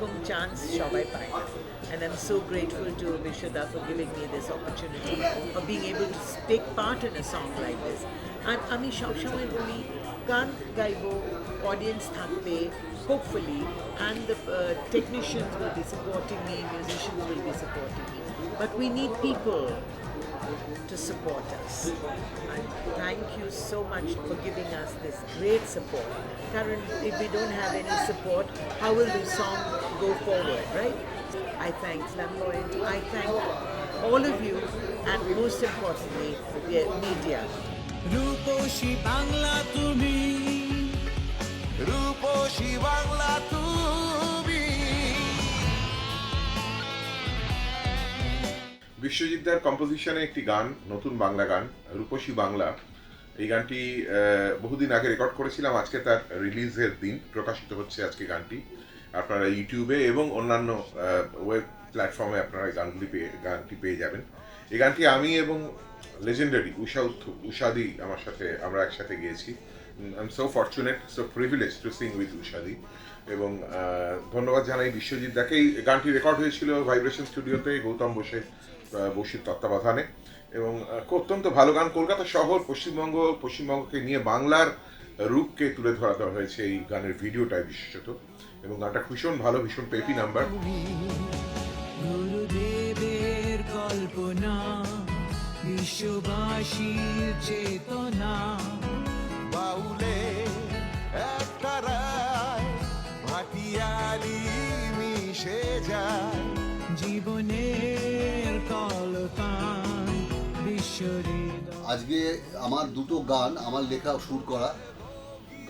এরকম চান্স সবাই পায় না। And I'm so grateful to Vishada for giving me this opportunity of being able to take part in a song like this. And আমি সবসময় বলি গান গাইবো, অডিয়েন্স থাকবে hopefully, and the technicians will be supporting me, musicians will be supporting me. But we need people to support us. And thank you so much for giving us this great support. Karen, if we don't have any support, how will the song go forward, right? I thank Flamboyant, I thank all of you, and most importantly, the media. রূপসী বাংলা তুমি, রূপসী বাংলা তুমি। বিশ্বজিৎ দার কম্পোজিশনে একটি গান, নতুন বাংলা গান, রূপসী বাংলা। এই গানটি বহুদিন আগে রেকর্ড করেছিলাম, আজকে তার রিলিজের দিন, প্রকাশিত হচ্ছে আজকে গানটি। আপনারা ইউটিউবে এবং অন্যান্য ওয়েব প্ল্যাটফর্মে আপনারা গানটি পেয়ে যাবেন। এই গানটি আমি এবং লেজেন্ডারি উষাদি আমার সাথে, আমরা একসাথে গিয়েছি। I am so fortunate, so privilege to sing with উষাদি। এবং ধন্যবাদ জানাই বিশ্বজিৎ দাকে। এই গানটি রেকর্ড হয়েছিল ভাইব্রেশন স্টুডিওতে, গৌতম বসুর তত্ত্বাবধানে। এবং অত্যন্ত ভালো গান। কলকাতা শহর, পশ্চিমবঙ্গকে নিয়ে বাংলার রূপকে তুলে ধরা দেওয়া হয়েছে এই গানের ভিডিওটায় বিশেষত। এবং গানটা ভীষণ ভালো, ভীষণ পেপি নাম্বার। গুরুদেবের কল্পনা, বিশ্ববাসীর চেতনা, বাউলে একটা রায় ভাটিয়ালি মিশে যায়, জীবনের কলতান বিশ্বহৃদয়। আজকে আমার দুটো গান, আমার লেখা সুর করা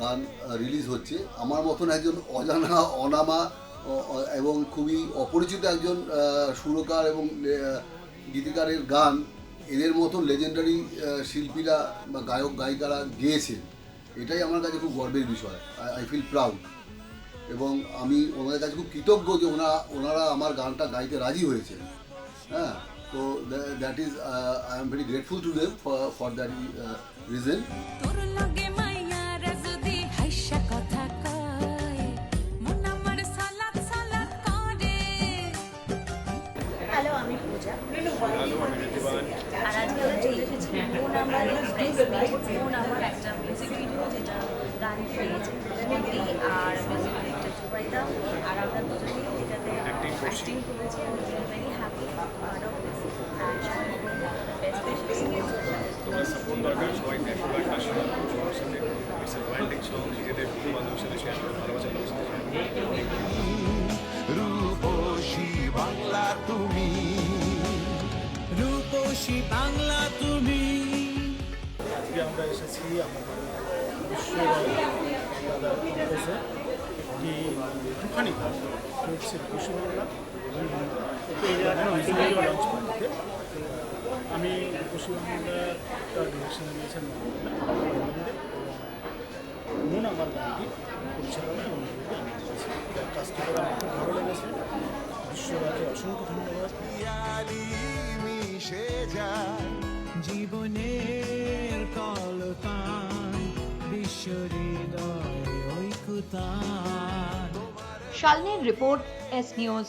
গান রিলিজ হচ্ছে। আমার মতন একজন অজানা, অনামা এবং খুবই অপরিচিত একজন সুরকার এবং গীতিকারের গান এদের মতন লেজেন্ডারি শিল্পীরা বা গায়ক গায়িকারা গেয়েছেন, এটাই আমার কাছে খুব গর্বের বিষয়। I feel proud. এবং আমি ওনাদের কাছে খুব কৃতজ্ঞ যে ওনারা আমার গানটা গাইতে রাজি হয়েছেন। হ্যাঁ, তো that is I am very grateful to them for that reason. Hello, আমি পূজা। আর আজকে আমরা চলে এসেছি মন আমার প্রেস মিট। মন আমার একটা মিউজিক ভিডিও, যেটা গান পেয়েছে মন্দি আর মিউজিক ডিরেক্টর জুবাইদা, আর আমরা দুজনেই যেটাতে অ্যাক্টিং করেছি। Very happy part of this. Best তোমার সাপোর্ট দরকার, সবাই দেখো গানটা শোনো সবার সাথে। ইটস এ রোমান্টিক সং, নিজেদের বন্ধু বান্ধবের সাথে শেয়ার করে, ভালোবাসার লোকের সাথে শেয়ার করে। রূপসী বাংলা তুমি, রূপসী বাংলা তুমি। আজকে আমরা এসেছি আমাদের বিশ্বদাদার কম্পোজে একটি একটুখানি গান হচ্ছে রূপসী বাংলা। লঞ্চ করতে আমি রূপসী বাংলার ডিরেকশন দিয়েছেন মন আমার গানটি পরিচালনা এবং আমি করেছি। কাজটি করে আমার খুব ভালো লেগেছে। বিশ্বদাকে অসংখ্য ধন্যবাদ। ভাটিয়ালি মিশে যায়, জীবনের কলতান বিশ্বহৃদয় ঐকতান। শালিনীর রিপোর্ট, এস নিউজ।